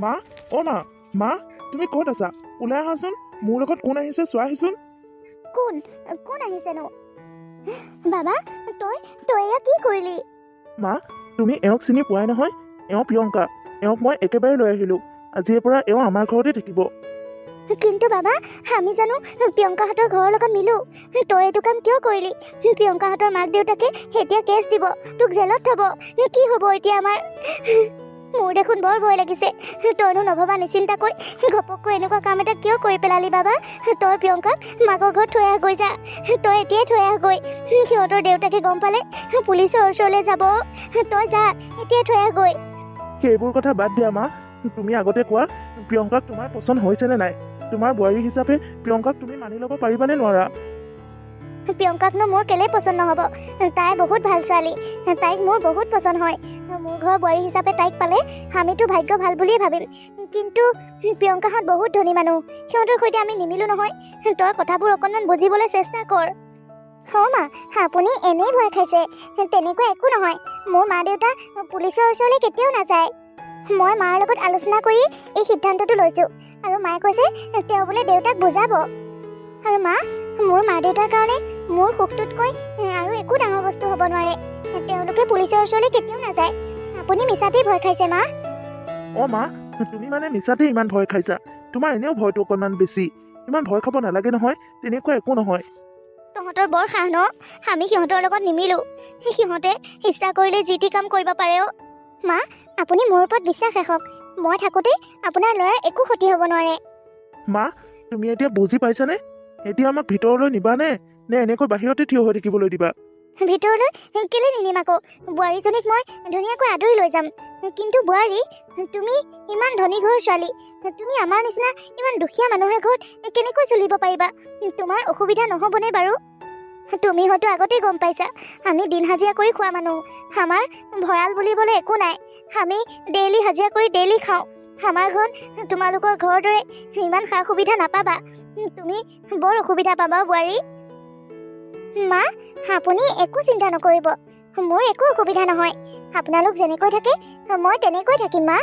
মা মা মা তুমি ক'ত আছা? ওলাই আহাচোন, মোৰ লগত কোন আহিছে চোৱা আহিচোন। কোন কোন আহিছেনো? বাবা তই তই এয়া কি কৰিলি? মা তুমি এওঁক চিনি পোৱাই নহয়, এওঁ প্ৰিয়ংকা। এওঁক মই একেবাৰে লৈ আহিলোঁ। আজিৰে পৰা এওঁ আমাৰ ঘৰতে থাকিব। কিন্তু বাবা আমি জানো প্ৰিয়ংকাহঁতৰ ঘৰৰ লগত মিলো? তই এইটো কাম কিয় কৰিলি? প্ৰিয়ংকাহঁতৰ মাক দেউতাকে এতিয়া কেছ দিব, তোক জেলত থব। কি হ'ব এতিয়া আমাৰ? মোৰ দেখোন বৰ ভয় লাগিছে। তইনো নভবা নিচিন্তাকৈ ঘপককৈ এনেকুৱা কাম এটা কিয় কৰি পেলালি বাবা? তই প্ৰিয়ংকাক মাকৰ ঘৰত থৈ আহগৈ যা। তই এতিয়াই থৈ আহগৈ। সিহঁতৰ দেউতাকে গম পালে পুলিচৰ ওচৰলৈ যাব। তই যা, এতিয়াই থৈ আহগৈ। সেইবোৰ কথা বাদ দিয়া মা। তুমি আগতে কোৱা, প্ৰিয়ংকাক তোমাৰ পচন্দ হৈছেনে নাই? তোমাৰ বোৱাৰী হিচাপে প্ৰিয়ংকাক তুমি মানি ল'ব পাৰিবানে নোৱাৰা? প্ৰিয়ংকাকনো মোৰ কেলে পচন্দ নহ'ব? তাই বহুত ভাল ছোৱালী, তাইক মোৰ বহুত পচন্দ হয়। মোৰ ঘৰৰ বোৱাৰী হিচাপে তাইক পালে আমিতো ভাগ্য ভাল বুলিয়ে ভাবিম। কিন্তু প্ৰিয়ংকাহঁত বহুত ধনী মানুহ, সিহঁতৰ সৈতে আমি নিমিলো নহয়। তই কথাবোৰ অকণমান বুজিবলৈ চেষ্টা কৰ। মা আপুনি এনেই ভয় খাইছে, তেনেকুৱা একো নহয়। মোৰ মা দেউতা পুলিচৰ ওচৰলৈ কেতিয়াও নাযায়। মই মাৰ লগত আলোচনা কৰি এই সিদ্ধান্তটো লৈছোঁ, আৰু মায়ে কৈছে তেওঁ বোলে দেউতাক বুজাব। আৰু মা, মোৰ মা দেউতাৰ কাৰণে মোৰ সুখটোতকৈ আৰু একো ডাঙৰ বস্তু হ'ব নোৱাৰে। তেওঁলোকে পুলিচৰ ওচৰলৈ কেতিয়াও নাযায়। আপুনি মিছাতেই ভয় খাইছে মা। মা তুমি মানে মিছাতে ইমান ভয় খাইছা? তোমাৰ এনেও ভয়টো অকণমান বেছি। ইমান ভয় খাব নালাগে নহয়, তেনেকুৱা একো নহয়। তহঁতৰ বৰ সাহ ন? আমি সিহঁতৰ লগত নিমিলো। সিহঁতে ইচ্ছা কৰিলে যি টি কাম কৰিব পাৰে। মা আপুনি মোৰ ওপৰত বিশ্বাস ৰাখক। মই থাকোঁতে আপোনাৰ ল'ৰাৰ একো ক্ষতি হ'ব নোৱাৰে। মা তুমি এতিয়া বুজি পাইছানে? এতিয়া আমাক ভিতৰলৈ নিবানে নে এনেকৈ বাহিৰতে থিয় হৈ থাকিবলৈ দিবা? ভিতৰলৈ কেলে নিনিম আকৌ? বোৱাৰীজনীক মই ধুনীয়াকৈ আদৰি লৈ যাম। কিন্তু বোৱাৰী, তুমি ইমান ধনী ঘৰৰ ছোৱালী, তুমি আমাৰ নিচিনা ইমান দুখীয়া মানুহৰ ঘৰত কেনেকৈ চলিব পাৰিবা? তোমাৰ অসুবিধা নহ'বনে বাৰু? তুমি হয়তো আগতেই গম পাইছা, আমি দিন হাজিৰা কৰি খোৱা মানুহ। আমাৰ ভঁৰাল বুলিবলৈ একো নাই। আমি ডেইলি হাজিৰা কৰি ডেইলি খাওঁ। আমাৰ ঘৰত তোমালোকৰ ঘৰৰ দৰে ইমান সা সুবিধা নাপাবা। তুমি বৰ অসুবিধা পাবা বোৱাৰী। মা আপুনি একো চিন্তা নকৰিব, মোৰ একো অসুবিধা নহয়। আপোনালোক যেনেকৈ থাকে মই তেনেকৈ থাকিম মা।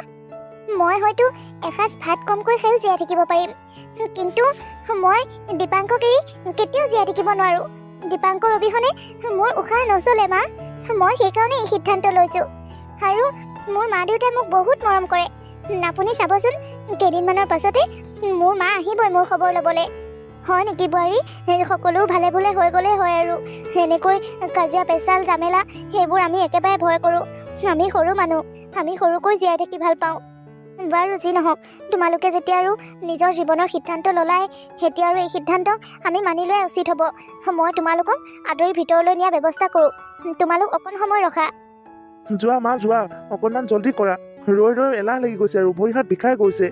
মই হয়তো এসাঁজ ভাত কমকৈ খায়ো জীয়াই থাকিব পাৰিম, কিন্তু মই দীপাংকক এৰি কেতিয়াও জীয়াই থাকিব নোৱাৰোঁ। দীপাংকৰ অবিহনে মোৰ উশাহ নচলে মা। মই সেইকাৰণে এই সিদ্ধান্ত লৈছোঁ। আৰু মোৰ মা দেউতাই মোক বহুত মৰম কৰে। আপুনি চাবচোন, কেইদিনমানৰ পাছতে মোৰ মা আহিবই মোৰ খবৰ ল'বলৈ। হয় নেকি বোৱাৰী? সকলো ভালে ভুলে হৈ গ'লে হয় আৰু। এনেকৈ কাজিয়া পেচাল জামেলা সেইবোৰ আমি একেবাৰে ভয় কৰোঁ। আমি সৰু মানুহ, আমি সৰুকৈ জীয়াই থাকি ভাল পাওঁ। বাৰু যি নহওক, তোমালোকে যেতিয়া আৰু নিজৰ জীৱনৰ সিদ্ধান্ত ল'লাই, এতিয়া আৰু এই সিদ্ধান্তক আমি মানি লোৱাই উচিত হ'ব। মই তোমালোকক আদৰি ভিতৰলৈ নিয়াৰ ব্যৱস্থা কৰোঁ। তোমালোক অকণ সময় ৰখা। যোৱা মা যোৱা, অকণমান জল্দি কৰা। ৰৈ ৰৈ এলাহ লাগি গৈছে আৰু ভৰি হাত বিষাই গৈছে।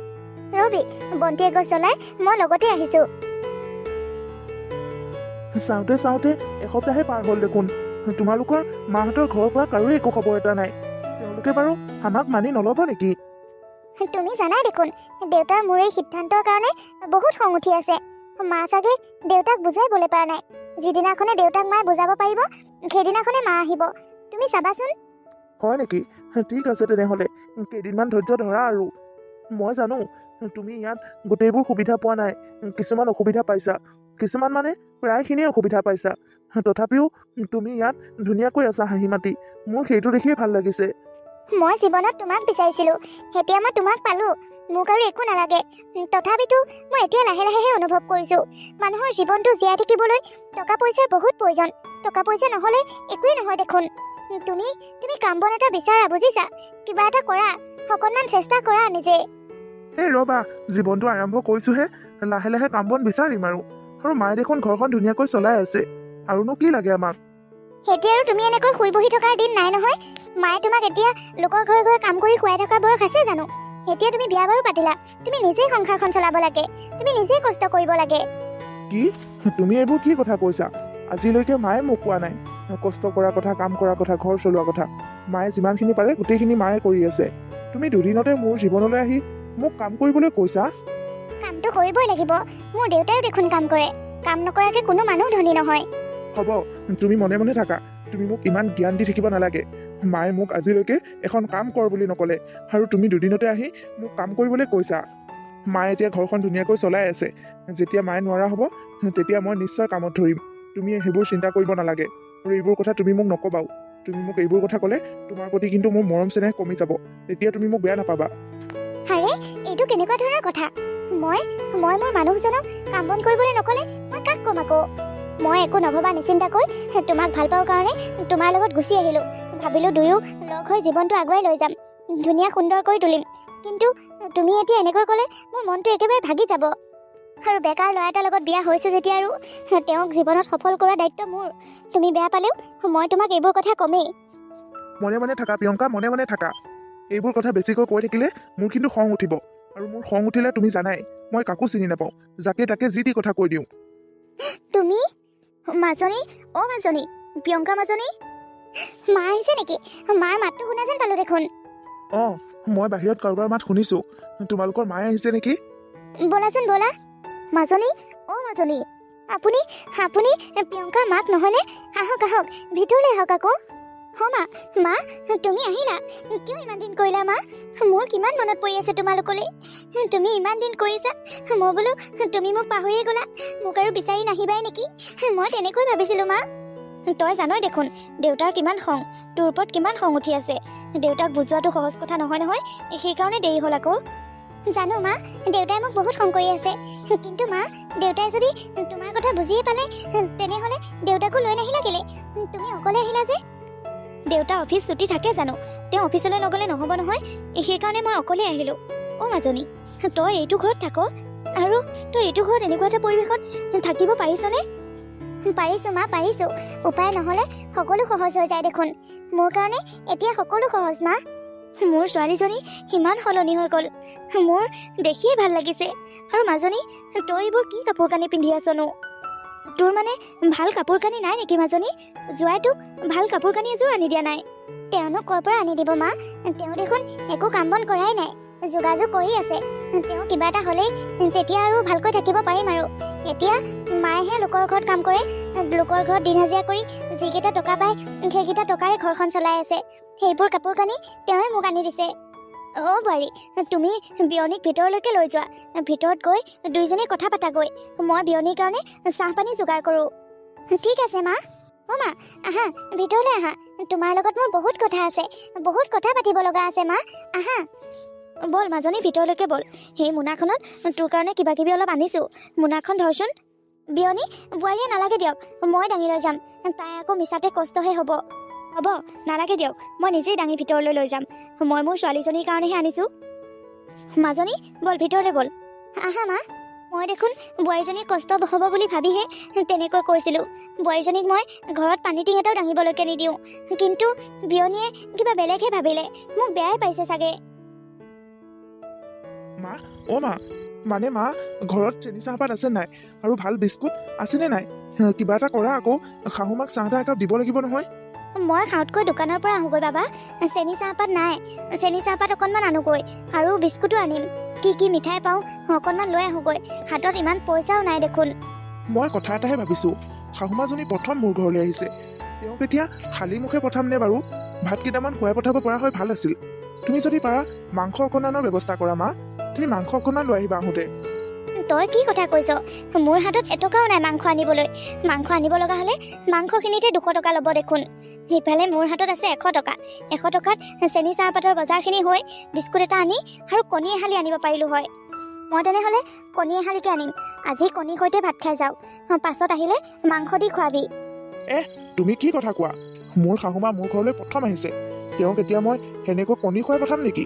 ৰবি, বন্তি এগছ জ্বলাই মই লগতে আহিছোঁ। চাওঁতে চাওঁতে এসপ্তাহে পাৰ হ'ল দেখোন। তোমালোকৰ মাহঁতৰ ঘৰৰ পৰা কাৰো একো খবৰ এটা নাই। তেওঁলোকে বাৰু আমাক মানি নল'ব নেকি? তুমি জানাই দেখোন, দেউতাৰ মোৰ এই সিদ্ধান্তৰ কাৰণে বহুত খং উঠি আছে। মা চাগে দেউতাক বুজাবলৈ পৰা নাই। যিদিনাখনে দেউতাক মায়ে বুজাব পাৰিব, সেইদিনাখনে মা আহিব। তুমি চাবাচোন। হয় নেকি? ঠিক আছে তেনেহ'লে, কেইদিনমান ধৈৰ্য ধৰা আৰু। মই জানো তুমি ইয়াত গোটেইবোৰ সুবিধা পোৱা নাই, কিছুমান অসুবিধা পাইছা। কিছুমান মানে প্ৰায়খিনিয়ে অসুবিধা পাইছা। তথাপিও তুমি ইয়াত ধুনীয়াকৈ আছা হাঁহি মাতি। মোৰ সেইটো দেখিয়ে ভাল লাগিছে। মই জীৱনত তোমাক বিচাৰিছিলোঁ, এতিয়া মই তোমাক পালোঁ। মোক আৰু একো নালাগে। তথাপিতো মই এতিয়া লাহে লাহেহে অনুভৱ কৰিছোঁ, মানুহৰ জীৱনটো জীয়াই থাকিবলৈ টকা পইচাৰ বহুত প্ৰয়োজন। টকা পইচা নহ'লে একোৱেই নহয় দেখোন। তুমি কাম বন এটা বিচাৰা, বুজিছা? কিবা এটা কৰা, অকণমান চেষ্টা কৰা নিজে। এই ৰ'বা, জীৱনটো আৰম্ভ কৰিছোঁহে, লাহে লাহে কাম বন বিচাৰিম আৰু মায়ে দেখোন ঘৰখন ধুনীয়াকৈ চলাই আছে। আৰুনো কি লাগে আমাক? এতিয়া আৰু তুমি এনেকৈ শুই বহি থকাৰ দিন নাই নহয়। মায়ে তোমাক এতিয়া লোকৰ ঘৰে ঘৰে কাম কৰি খুৱাই থকাৰ বয়স আছে জানো? এতিয়া তুমি বিয়া বাৰু পাতিলা, তুমি নিজেই সংসাৰখন চলাব লাগে, তুমি নিজেই কষ্ট কৰিব লাগে। কি? তুমি এইবোৰ কি কথা কৈছা? আজিলৈকে মায়ে মোক কোৱা নাই কষ্ট কৰাৰ কথা, কাম কৰাৰ কথা, ঘৰ চলোৱাৰ কথা। মায়ে যিমানখিনি পাৰে গোটেইখিনি মায়ে কৰি আছে। তুমি দুদিনতে মোৰ জীৱনলৈ আহি মোক কাম কৰিবলৈ কৈছা? কামটো কৰিবই লাগিব। মোৰ দেউতাইও দেখোন কাম কৰে। কাম নকৰাকে কোনো মানুহ ধনী নহয়। হ'ব, তুমি মনে মনে থাকা। তুমি মোক ইমান জ্ঞান দি থাকিব নালাগে। মায়ে মোক আজিলৈকে এখন কাম কৰ বুলি নক'লে আৰু তুমি দুদিনতে আহি মোক কাম কৰিবলৈ কৈছা। মায়ে এতিয়া ঘৰখন ধুনীয়াকৈ চলাই আছে। যেতিয়া মায়ে নোৱাৰা হ'ব তেতিয়া মই নিশ্চয় কামত ধৰিম। তুমি সেইবোৰ চিন্তা কৰিব নালাগে আৰু এইবোৰ কথা তুমি মোক নক'বাও। তুমি মোক এইবোৰ কথা ক'লে তোমাৰ প্ৰতি কিন্তু মোৰ মৰম চেনেহ কমি যাব। তেতিয়া তুমি মোক বেয়া নাপাবা। আৰে এইটো কেনেকুৱা ধৰণৰ কথা? মই মোৰ মানুহজনক কাম বন কৰিবলৈ নক'লে মই কাক ক'ম আকৌ? মই একো নভবা নিচিন্তাকৈ তোমাক ভাল পাওঁ কাৰণে তোমাৰ লগত গুচি আহিলোঁ। ভাবিলোঁ দুয়ো লগ হৈ জীৱনটো আগুৱাই লৈ যাম, ধুনীয়া সুন্দৰ কৰি তুলিম। কিন্তু তুমি এতিয়া এনেকৈ ক'লে মোৰ মনটো একেবাৰে ভাগি যাব। আৰু বেকাৰ ল'ৰা এটাৰ লগত বিয়া হৈছোঁ যেতিয়া আৰু তেওঁক জীৱনত সফল কৰাৰ দায়িত্ব মোৰ। তুমি বেয়া পালেও মই তোমাক এইবোৰ কথা ক'মেই। মনে মনে থাকা প্ৰিয়ংকা, মনে মনে থাকা। এইবোৰ কথা বেছিকৈ কৈ থাকিলে মোৰ কিন্তু খং উঠিব, আৰু মোৰ খং উঠিলে তুমি জানাই মই কাকো চিনি নাপাওঁ, যাকে তাকে যি টি কথা কৈ দিওঁ। তুমি মাজনী? অ' মাজনী, প্ৰিয়ংকা মাজনী? মা আহিছে নেকি? মাৰ মাতটো শুনা যেন পালোঁ দেখোন। অঁ, মই বাহিৰত কাৰোবাৰ মাত শুনিছোঁ। তোমালোকৰ মায়ে আহিছে নেকি? ব'লাচোন ব'লা। মাজনী, অ' মাজনী, আপুনি প্ৰিয়ংকাৰ মাক নহয়নে? আহক আহক, ভিতৰলৈ আহক আকৌ। মা তুমি আহিলা? কিয় ইমান দিন কৰিলা মা? মোৰ কিমান মনত পৰি আছে তোমালোকলৈ। তুমি ইমান দিন কৰিছা, মই বোলো তুমি মোক পাহৰিয়ে গ'লা, মোক আৰু বিচাৰি নাহিবাই নেকি? মই তেনেকৈ ভাবিছিলোঁ মা। তই জানই দেখোন দেউতাৰ কিমান খং, তোৰ ওপৰত কিমান খং উঠি আছে। দেউতাক বুজোৱাটো সহজ কথা নহয় নহয়, সেইকাৰণে দেৰি হ'ল আকৌ। জানো মা, দেউতাই মোক বহুত খং কৰি আছে। কিন্তু মা, দেউতাই যদি তোমাৰ কথা বুজিয়ে পালে তেনেহ'লে দেউতাকো লৈ নাহিলা কেলে? তুমি অকলে আহিলা যে? দেউতা অফিচ ছুটি থাকে জানো? তেওঁ অফিচলৈ নগ'লে নহ'ব নহয়, সেইকাৰণে মই অকলে আহিলোঁ। অ' মাজনী, তই এইটো ঘৰত থাক আৰু তই এইটো ঘৰত এনেকুৱা এটা পৰিৱেশত থাকিব পাৰিছনে? পাৰিছোঁ মা, পাৰিছোঁ। উপায় নহ'লে সকলো সহজ হৈ যায় দেখোন। মোৰ কাৰণে এতিয়া সকলো সহজ মা। মোৰ ছোৱালীজনী ইমান সলনি হৈ গ'ল, মোৰ দেখিয়ে ভাল লাগিছে। আৰু মাজনী, তই এইবোৰ কি কাপোৰ কানি পিন্ধি আছনো? তোৰ মানে ভাল কাপোৰ কানি নাই নেকি মাজনী? যোৱাই তোক ভাল কাপোৰ কানি এযোৰ আনি দিয়া নাই? তেওঁনো ক'ৰ পৰা আনি দিব মা? তেওঁ দেখোন একো কাম বন কৰাই নাই, যোগাযোগ কৰি আছে। তেওঁ কিবা এটা হ'লেই তেতিয়া আৰু ভালকৈ থাকিব পাৰিম আৰু। এতিয়া মায়েহে লোকৰ ঘৰত কাম কৰে, লোকৰ ঘৰত দিন হাজিৰা কৰি যিকেইটা টকা পায় সেইকেইটা টকাৰে ঘৰখন চলাই আছে। সেইবোৰ কাপোৰ কানি তেওঁৱে মোক আনি দিছে। অ' বোৱাৰী, তুমি বিয়নীক ভিতৰলৈকে লৈ যোৱা। ভিতৰত গৈ দুইজনে কথা পাতাগৈ। মই বিয়নীৰ কাৰণে চাহপানী যোগাৰ কৰোঁ। ঠিক আছে মা। অ' মা, আহা ভিতৰলৈ আহা। তোমাৰ লগত মোৰ বহুত কথা আছে, বহুত কথা পাতিব লগা আছে মা। আহা ব'ল মাজনী, ভিতৰলৈকে ব'ল। সেই মোনাখনত তোৰ কাৰণে কিবা কিবি অলপ আনিছোঁ, মোনাখন ধৰচোন। বিয়নী, বোৱাৰীয়ে নালাগে দিয়ক, মই দাঙি লৈ যাম। তাই আকৌ মিছাতে কষ্টহে হ'ব। হ'ব, নালাগে দিয়ক, মই নিজেই দাঙি ভিতৰলৈ লৈ যাম। মই মোৰ ছোৱালীজনীৰ কাৰণেহে আনিছোঁ। মাজনী ব'ল, ভিতৰলৈ ব'ল। আহা মা। মই দেখোন বোৱাৰীজনীৰ কষ্ট হ'ব বুলি ভাবিহে তেনেকৈ কৈছিলোঁ। বোৱাৰীজনীক মই ঘৰত পানী টিং এটাও দাঙিবলৈকে নিদিওঁ, কিন্তু বিয়নীয়ে কিবা বেলেগহে ভাবিলে, মোক বেয়াই পাইছে চাগে। মা, অ' মা, মানে মা, ঘৰত চেনি চাহপাত আছে নাই? আৰু ভাল বিস্কুট আছেনে নাই? কিবা এটা কৰা আকৌ, শাহুমাক চাহ তাহ একাপ দিব লাগিব নহয়। মই খাওঁতকৈ দোকানৰ পৰা আহোঁগৈ বাবা। চেনি চাহপাত নাই, চেনি চাহপাত অকণমান আনোগৈ আৰু বিস্কুটো আনিম। কি কি মিঠাই পাওঁ অকণমান লৈ আহোঁগৈ, হাতত ইমান পইচাও নাই দেখোন। মই কথা এটাহে ভাবিছোঁ, শাহুমাজনী প্ৰথম মোৰ ঘৰলৈ আহিছে, তেওঁক এতিয়া খালী মুখে পঠাম নে বাৰু? ভাত কেইটামান খুৱাই পঠাব পৰা হয় ভাল আছিল। তুমি যদি পাৰা মাংস অকণমানৰ ব্যৱস্থা কৰা মা, তুমি মাংস অকণমান লৈ আহিবা আহোঁতে। তই কি কথা কৈছ? মোৰ হাতত এটকাও নাই মাংস আনিবলৈ। মাংস আনিব লগা হ'লে মাংসখিনিতে 200 টকা ল'ব দেখোন। সিফালে মোৰ হাতত আছে 100 টকা। 100 টকাত চেনি চাহপাতৰ বজাৰখিনি হৈ বিস্কুট এটা আনি আৰু কণী এহালি আনিব পাৰিলোঁ হয়। মই তেনেহ'লে কণী এহালিকে আনিম। আজি কণীৰ সৈতে ভাত খাই যাওঁ, পাছত আহিলে মাংস দি খোৱাবি। তুমি কি কথা কোৱা? মোৰ শাহুমা মোৰ ঘৰলৈ প্ৰথম আহিছে, তেওঁক এতিয়া মই সেনেকৈ কণী খুৱাই পঠাম নেকি?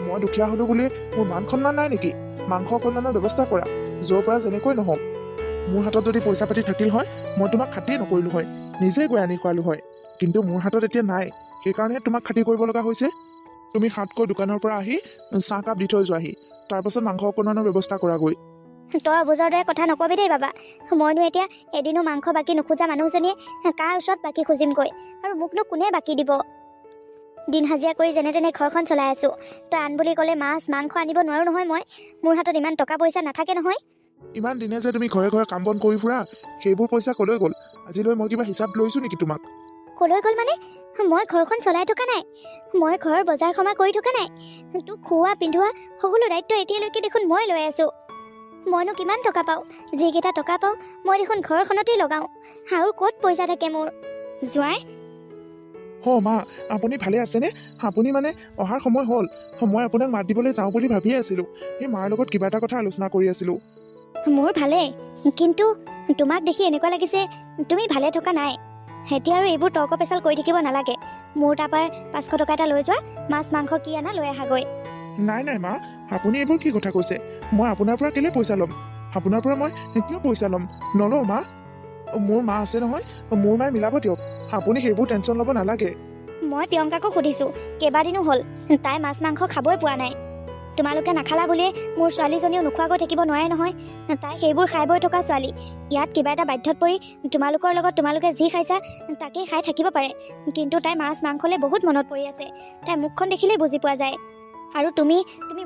মই দুখীয়া হ'লো বুলি মোৰ মান সন্মান নাই নেকি? মাংস অকণমানৰ ব্যৱস্থা কৰা, য'ৰ পৰা যেনেকৈ নহওক। মোৰ হাতত যদি পইচা পাতি থাকিল হয় মই তোমাক খাতিয়ে নকৰিলোঁ হয়, নিজেই গৈ আনি খোৱালোঁ হয়। কিন্তু মোৰ হাতত এতিয়া নাই, সেইকাৰণে তোমাক খাতি কৰিব লগা হৈছে। তুমি হাতকৈ দোকানৰ পৰা আহি চাহকাপ দি থৈ যোৱাহি, তাৰপাছত মাংস অকণমানৰ ব্যৱস্থা কৰাগৈ। তই অবুজৰ দৰে কথা নকবি দেই বাবা। মইনো এতিয়া এদিনো মাংস বাকী নোখোজা মানুহজনীয়ে কাৰ ওচৰত বাকী খুজিমগৈ, আৰু মোকনো কোনে বাকী দিব? দিন হাজিৰা কৰি যেনে তেনে ঘৰখন চলাই আছোঁ। তই আন বুলি ক'লে মাছ মাংস আনিব নোৱাৰোঁ নহয় মই। মোৰ হাতত ইমান টকা পইচা নাথাকে নহয়। ইমান দিনে যে তুমি ঘৰে ঘৰে কাম বন কৰি ফুৰা, সেইবোৰ পইচা ক'লৈ গ'ল? আজিলৈ মই কিবা হিচাপ লৈছোঁ নেকি তোমাক? ক'লৈ গ'ল মানে? মই ঘৰখন চলাই থকা নাই, মই ঘৰৰ বজাৰ সমাৰ কৰি থকা নাই, তোক খোৱা পিন্ধোৱা সকলো দায়িত্ব এতিয়ালৈকে দেখোন মই লৈ আছোঁ। মইনো কিমান টকা পাওঁ? যিকেইটা টকা পাওঁ মই দেখোন ঘৰখনতেই লগাওঁ, আৰু ক'ত পইচা থাকে মোৰ? জোঁৱাই, মা আপুনি ভালে আছেনে? আপুনি মানে অহাৰ সময় হ'ল। মই আপোনাক মাত দিবলৈ যাওঁ বুলি ভাবিয়ে আছিলোঁ। সেই মাৰ লগত কিবা এটা কথা আলোচনা কৰি আছিলোঁ। মোৰ ভালেই, কিন্তু তোমাক দেখি এনেকুৱা লাগিছে তুমি ভালে থকা নাই। এতিয়া আৰু এইবোৰ তৰ্ক পেচাল কৰি থাকিব নালাগে। মোৰ তাৰপৰা 500 টকা এটা লৈ যোৱা, মাছ মাংস কি আনা লৈ আহাগৈ। নাই মা, আপুনি এইবোৰ কি কথা কৈছে? মই আপোনাৰ পৰা কেলৈ পইচা ল'ম? আপোনাৰ পৰা মই কিয় পইচা ল'ম? নলওঁ মা। মোৰ মা আছে নহয়, মোৰ মায়ে মিলাব দিয়ক। আপুনি সেইবোৰ টেনশ্যন ল'ব নালাগে। মই প্ৰিয়ংকাকো সুধিছোঁ, কেইবাদিনো হ'ল তাই মাছ মাংস খাবই পোৱা নাই। তোমালোকে নাখালা বুলিয়ে মোৰ ছোৱালীজনীও নোখোৱাকৈ থাকিব নোৱাৰে নহয়। তাই সেইবোৰ খাই বৈ থকা ছোৱালী। ইয়াত কিবা এটা বাধ্যত পৰি তোমালোকৰ লগত তোমালোকে যি খাইছা তাকেই খাই থাকিব পাৰে, কিন্তু তাই মাছ মাংসলৈ বহুত মনত পৰি আছে। তাই মুখখন দেখিলেই বুজি পোৱা যায়। আৰু তুমি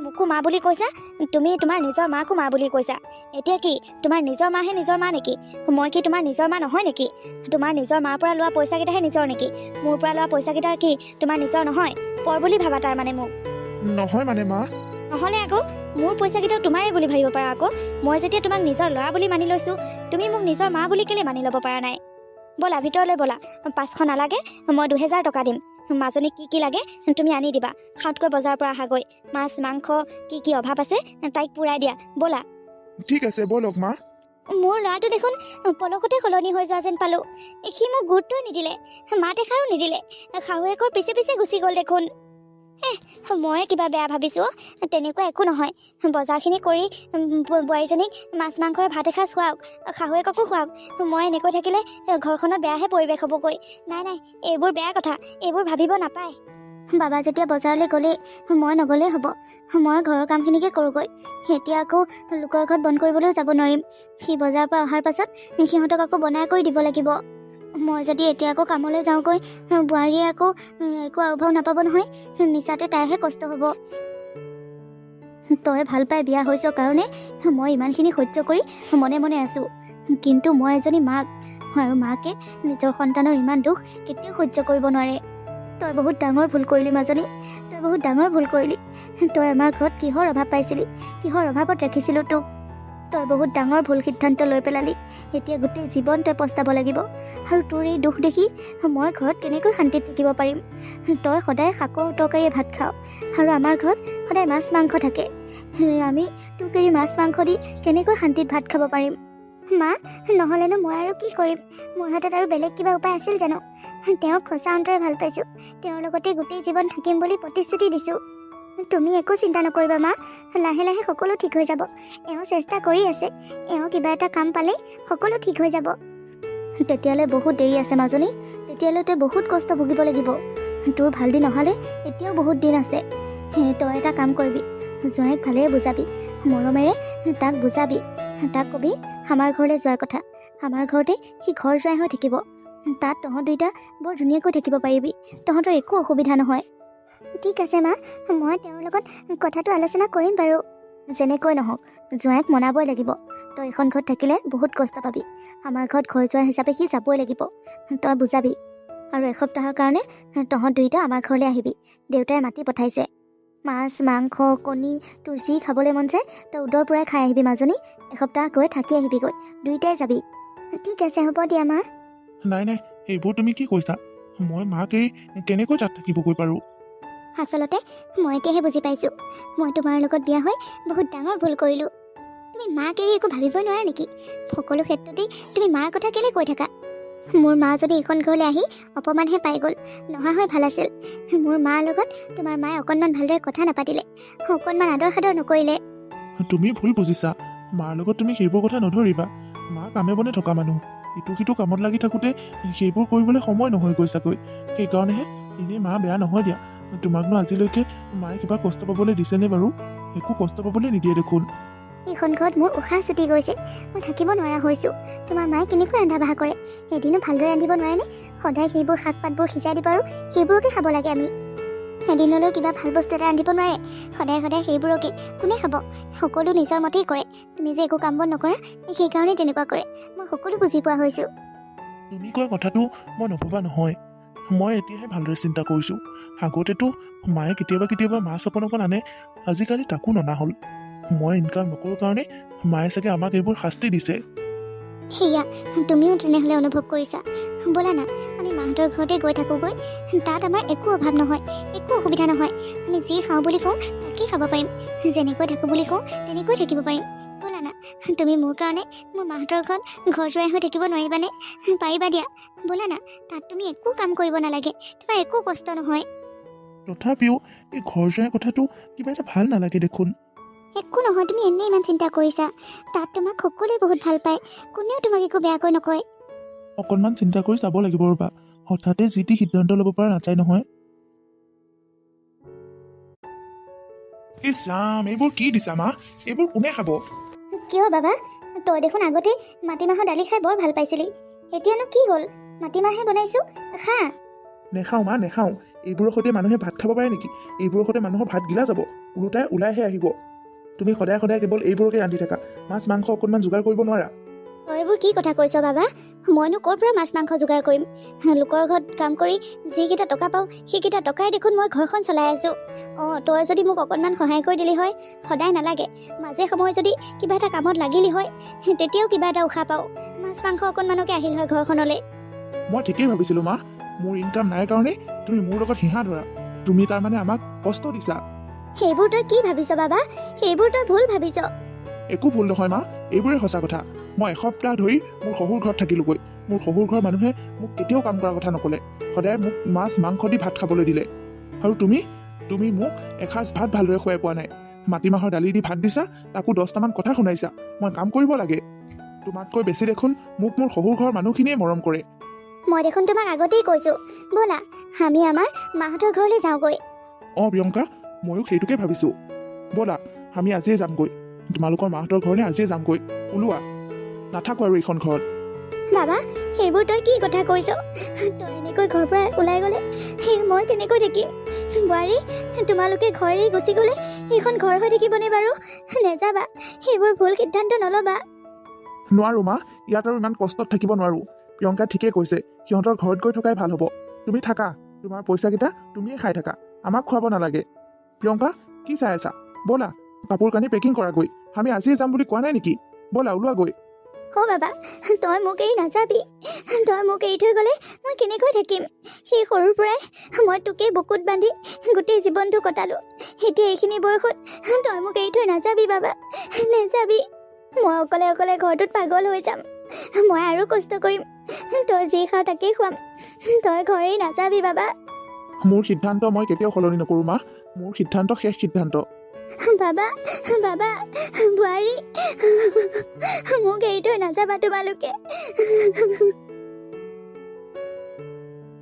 মোকো মা বুলি কৈছা, তুমি তোমাৰ নিজৰ মাকো মা বুলি কৈছা। এতিয়া কি তোমাৰ নিজৰ মাহে নিজৰ মা নেকি? মই কি তোমাৰ নিজৰ মা নহয় নেকি? তোমাৰ নিজৰ মাৰ পৰা লোৱা পইচাকেইটাহে নিজৰ নেকি? মোৰ পৰা লোৱা পইচাকেইটা কি তোমাৰ নিজৰ নহয়? পৰ বুলি ভাবা তাৰ মানে মোক? নহয় মানে মা। নহ'লে আকৌ মোৰ পইচাকেইটাও তোমাৰেই বুলি ভাবিব পাৰা আকৌ। মই যেতিয়া তোমাক নিজৰ ল'ৰা বুলি মানি লৈছোঁ, তুমি মোক নিজৰ মা বুলি কেলৈ মানি ল'ব পৰা নাই? ব'লা ভিতৰলৈ ব'লা, 500 নালাগে, মই 2000 টকা দিম। মাজনীক কি লাগে তুমি আনি দিবা। সাউতকৈ বজাৰৰ পৰা আহাগৈ। মাছ মাংস কি অভাৱ আছে তাইক পুৰাই দিয়া, ব'লা। ঠিক আছে ব'লক মা। মোৰ ল'ৰাটো দেখোন পলকতে সলনি হৈ যোৱা যেন পালোঁ। সি মোক গুৰুত্বই নিদিলে, মাত এষাৰো নিদিলে, শাহুৱেকৰ পিছে পিছে গুচি গ'ল দেখোন। মই কিবা বেয়া ভাবিছোঁ। তেনেকুৱা একো নহয়। বজাৰখিনি কৰি বোৱাৰীজনীক মাছ মাংসৰে ভাত এসাঁজ খুৱাওক, শাহুৱেককো খুৱাওক। মই এনেকৈ থাকিলে ঘৰখনত বেয়াহে পৰিৱেশ হ'বগৈ। নাই এইবোৰ বেয়া কথা, এইবোৰ ভাবিব নাপায়। বাবা যেতিয়া বজাৰলৈ গ'লেই মই নগ'লেই হ'ব। মই ঘৰৰ কামখিনিকে কৰোঁগৈ। এতিয়া আকৌ লোকৰ ঘৰত বন্ধ কৰিবলৈও যাব নোৱাৰিম। সি বজাৰৰ পৰা অহাৰ পাছত সিহঁতক আকৌ বনাই কৰি দিব লাগিব। মই যদি এতিয়া আকৌ কামলৈ যাওঁগৈ, বোৱাৰীয়ে আকৌ একো আওভাও নাপাব নহয়। মিছাতে তাইহে কষ্ট হ'ব। তই ভাল পাই বিয়া হৈছ কাৰণে মই ইমানখিনি সহ্য কৰি মনে মনে আছোঁ, কিন্তু মই এজনী মাক, আৰু মাকে নিজৰ সন্তানৰ ইমান দুখ কেতিয়াও সহ্য কৰিব নোৱাৰে। তই বহুত ডাঙৰ ভুল কৰিলি মাজনী, তই বহুত ডাঙৰ ভুল কৰিলি। তই আমাৰ ঘৰত কিহৰ অভাৱ পাইছিলি, কিহৰ অভাৱত ৰাখিছিলোঁ তোক? তই বহুত ডাঙৰ ভুল সিদ্ধান্ত লৈ পেলালি। এতিয়া গোটেই জীৱন তই পস্তাব লাগিব। আৰু তোৰ এই দুখ দেখি মই ঘৰত কেনেকৈ শান্তিত থাকিব পাৰিম? তই সদায় শাকৰ তৰকাৰীয়ে ভাত খাৱ, আৰু আমাৰ ঘৰত সদায় মাছ মাংস থাকে। আমি তোক এৰি মাছ মাংস দি কেনেকৈ শান্তিত ভাত খাব পাৰিম? মা, নহ'লেনো মই আৰু কি কৰিম? মোৰ হাতত আৰু বেলেগ কিবা উপায় আছিল জানো? তেওঁক সঁচা অন্তৰে ভাল পাইছোঁ, তেওঁৰ লগতে গোটেই জীৱন থাকিম বুলি প্ৰতিশ্ৰুতি দিছোঁ। তুমি একো চিন্তা নকৰিবা মা, লাহে লাহে সকলো ঠিক হৈ যাব। এওঁ চেষ্টা কৰি আছে, এওঁ কিবা এটা কাম পালেই সকলো ঠিক হৈ যাব। তেতিয়ালৈ বহুত দেৰি আছে মাজনী, তেতিয়ালৈ তই বহুত কষ্ট ভুগিব লাগিব। তোৰ ভাল দিন অহালৈ এতিয়াও বহুত দিন আছে। তই এটা কাম কৰিবি, জোঁৱাইক ভালেৰে বুজাবি, মৰমেৰে তাক বুজাবি। তাক কবি আমাৰ ঘৰলৈ যোৱাৰ কথা। আমাৰ ঘৰতে সি ঘৰ জোঁৱাই হৈ থাকিব। তাত তহঁত দুইটা বৰ ধুনীয়াকৈ থাকিব পাৰিবি, তহঁতৰ একো অসুবিধা নহয়। ঠিক আছে মা, মই তেওঁৰ লগত কথাটো আলোচনা কৰিম বাৰু। যেনেকৈ নহওক জোঁৱাইক মনাবই লাগিব। তই এখন ঘৰত থাকিলে বহুত কষ্ট পাবি। আমাৰ ঘৰত ঘৰ জোঁৱাই হিচাপে সি যাবই লাগিব। তই বুজাবি। আৰু এসপ্তাহৰ কাৰণে তহঁত দুইটা আমাৰ ঘৰলৈ আহিবি। দেউতাই মাতি পঠাইছে। মাছ মাংস কণী তোৰ যি খাবলৈ মন যায় তই উদৰ পৰাই খাই আহিবি মাজনী। এসপ্তাহ গৈ থাকি আহিবিগৈ, দুইটাই যাবি। ঠিক আছে হ'ব দিয়া মা। নাই এইবোৰ তুমি কি কৈছা? মই মাক এৰি কেনেকৈ তাত থাকিবগৈ পাৰোঁ? আচলতে মই এতিয়াহে বুজি পাইছোঁ, মই তোমাৰ লগত বিয়া হৈ বহুত ডাঙৰ ভুল কৰিলোঁ। তুমি মাক এৰি একো ভাবিবই নোৱাৰা নেকি? সকলো ক্ষেত্ৰতেই তুমি মাৰ কথা কেলৈ কৈ থাকা? মোৰ মা যদি এইখন ঘৰলৈ আহি অপমানহে পাই গ'ল, নহা হৈ ভাল আছিল। মোৰ মাৰ লগত তোমাৰ মায়ে অকণমান ভালদৰে কথা নাপাতিলে, অকণমান আদৰ সাদৰ নকৰিলে। তুমি ভুল বুজিছা। মাৰ লগত তুমি সেইবোৰ কথা নধৰিবা। মা কামে বনে থকা মানুহ, ইটো সিটো কামত লাগি থাকোঁতে সেইবোৰ কৰিবলৈ সময় নহয় গৈছাগৈ। সেইকাৰণেহে এনেই মা বেয়া নহয় দিয়া। তোমাকনো আজিলৈকে মায়ে কিবা কষ্ট পাবলৈ দিছেনে বাৰু? একো কষ্ট পাবলৈ নিদিয়ে দেখোন। এইখন ঘৰত মোৰ উশাহ ছুটি গৈছে, মই থাকিব নোৱাৰা হৈছোঁ। তোমাৰ মায়ে কেনেকৈ ৰন্ধা বঢ়া কৰে? এদিনো ভালদৰে ৰান্ধিব নোৱাৰেনে? সদায় সেইবোৰ শাক পাতবোৰ সিজাই দিব আৰু সেইবোৰকে খাব লাগে আমি। এদিনলৈ কিবা ভাল বস্তু এটা ৰান্ধিব নোৱাৰে, সদায় সদায় সেইবোৰকে কোনে খাব? সকলো নিজৰ মতেই কৰে। তুমি যে একো কাম বন নকৰা, সেইকাৰণেই তেনেকুৱা কৰে। মই সকলো বুজি পোৱা হৈছোঁ। তুমি কোৱা কথাটো মই নভবা নহয়। মই এতিয়াহে ভালদৰে চিন্তা কৰিছোঁ। আগতেতো মায়ে কেতিয়াবা কেতিয়াবা মাছ অকণ অকণ আনে, আজিকালি তাকো ননা হ'ল। মই ইনকাম নকৰোঁ কাৰণে মায়ে চাগে আমাক এইবোৰ শাস্তি দিছে। সেয়া তুমিও তেনেহ'লে অনুভৱ কৰিছা। ব'লা না আমি মাহঁতৰ ঘৰতে গৈ থাকোঁগৈ। তাত আমাৰ একো অভাৱ নহয়, একো অসুবিধা নহয়। আমি যি খাওঁ বুলি কওঁ তাকেই খাব পাৰিম, যেনেকৈ থাকোঁ বুলি কওঁ তেনেকৈ থাকিব পাৰিম। ব'লা না, তুমি মোৰ কাৰণে মোৰ মাহঁতৰ ঘৰত ঘৰ জোৱাই হৈ থাকিব নোৱাৰিবানে? পাৰিবা দিয়া। ব'লা না, তাত তুমি একো কাম কৰিব নালাগে, তোমাৰ একো কষ্ট নহয়। তথাপিও এই ঘৰ যোৱাৰ কথাটো কিবা এটা ভাল নালাগে দেখোন। একো নহয়, তুমি এনেই ইমান চিন্তা কৰিছা। তাত তোমাক সকলোৱে বহুত ভাল পায়, কোনেও তোমাক একো বেয়াকৈ নকয়। অকণমান চিন্তা কৰি চাব লাগিব ৰ'বা, হঠাতে যি টি সিদ্ধান্ত ল'ব পৰা নাযায় নহয়। ইছ ৰাম, এইবোৰ কি দিছা মা? এইবোৰ কোনে খাব? কিয় বাবা, তই দেখোন আগতে মাটিমাহৰ দালি খাই বৰ ভাল পাইছিলি, এতিয়ানো কি হ'ল? মাটিমাহে বনাইছোঁ, খা। নেখাওঁ মা, নেখাওঁ। এইবোৰৰ সৈতে মানুহে ভাত খাব পাৰে নেকি? এইবোৰৰ সৈতে মানুহৰ ভাত গিলা যাব, ওলোটাই ওলাইহে আহিব। তুমি সদায় সদায় কেৱল এইবোৰকে ৰান্ধি থাকা, মাছ মাংস অকণমান যোগাৰ কৰিব নোৱাৰা? তই এইবোৰ কি কথা কৈছ বাবা? মইনো ক'ৰ পৰা মাছ মাংস যোগাৰ কৰিম? লোকৰ ঘৰত কাম কৰি যিকেইটা টকা পাওঁ সেইকেইটা টকাই দেখোন মই ঘৰখন চলাই আছোঁ। তই যদি মোক অকণমান সহায় কৰি দিলি হয়, সদায় নালাগে, মাজে সময়ে যদি কিবা এটা কামত লাগিলি হয়, তেতিয়াও কিবা এটা উশাহ পাওঁ, মাছ মাংস অকণমানকে আহিল হয় ঘৰখনলৈ। মই ঠিকেই ভাবিছিলোঁ মা, মোৰ ইনকাম নাই কাৰণে তুমি মোৰ লগত হিহা ধৰা। তুমি তাৰমানে আমাক কষ্ট দিছা। সেইবোৰ তই কি ভাবিছ বাবা? সেইবোৰ তই ভুল ভাবিছ। একো ভুল নহয় মা, এইবোৰে সঁচা কথা। মই এসপ্তাহ ধৰি মোৰ শহুৰ ঘৰত থাকিলোগৈ। মোৰ শহুৰ ঘৰৰ মানুহে মোক কেতিয়াও কাম কৰাৰ কথা নক'লে, সদায় মোক মাছ মাংস দি ভাত খাবলৈ দিলে। আৰু তুমি মোক এসাঁজ ভাত ভালদৰে খুৱাই পোৱা নাই। মাটিমাহৰ দালি দি ভাত দিছা, তাকো 10টামান কথা শুনাইছা। মই কাম কৰিব লাগে। তোমাতকৈ বেছি দেখোন মোক মোৰ শহুৰ ঘৰৰ মানুহখিনিয়ে মৰম কৰে। মই দেখোন তোমাক আগতেই কৈছোঁ, ব'লা আমি আমাৰ মাহঁতৰ ঘৰলৈ যাওঁগৈ। প্ৰিয়ংকা, ময়ো সেইটোকে ভাবিছোঁ। ব'লা আমি আজিয়ে যামগৈ, তোমালোকৰ মাহঁতৰ ঘৰলৈ আজিয়ে যামগৈ। ওলোৱা, নাথাকোঁ আৰু এইখন ঘৰত। বাবা, সেইবোৰ তই কি কথা কৈছ? তই এনেকৈ ঘৰৰ পৰা ওলাই গ'লে মই কেনেকৈ থাকিম? বোৱাৰী, তোমালোকে ঘৰ এৰি গুচি গ'লে এইখন ঘৰ হৈ থাকিবনে বাৰু? নেযাবা, সেইবোৰ ভুল সিদ্ধান্ত নল'বা। নোৱাৰোঁ মা, ইয়াত আৰু ইমান কষ্টত থাকিব নোৱাৰোঁ। প্ৰিয়ংকা ঠিকেই কৈছে, সিহঁতৰ ঘৰত গৈ থকাই ভাল হ'ব। তুমি থাকা, তোমাৰ পইচাকেইটা তুমিয়ে খাই থাকা, আমাক খুৱাব নালাগে। প্ৰিয়ংকা, কি চাই আছা? ব'লা কাপোৰ কানি পেকিং কৰাগৈ, আমি আজিয়ে যাম বুলি কোৱা নাই নেকি? ব'লা ওলোৱাগৈ। বাবা, তই মোক এৰি নাযাবি। তই মোক এৰি থৈ গ'লে মই কেনেকৈ থাকিম? সেই সৰুৰ পৰাই মই তোকেই বুকুত বান্ধি গোটেই জীৱনটো কটালোঁ। এতিয়া এইখিনি বয়সত তই মোক এৰি থৈ নাযাবি বাবা, নেযাবি। মই অকলে অকলে ঘৰটোত পাগল হৈ যাম। মই আৰু কষ্ট কৰিম, তই যি খাৱ তাকেই খুৱাম। তই ঘৰ এৰি নাযাবি বাবা। মোৰ সিদ্ধান্ত মই কেতিয়াও সলনি নকৰোঁ মা, মোৰ সিদ্ধান্ত শেষ সিদ্ধান্ত। বাবা, বোৱাৰী, মোক এৰি থৈ নাযাবা তোমালোকে।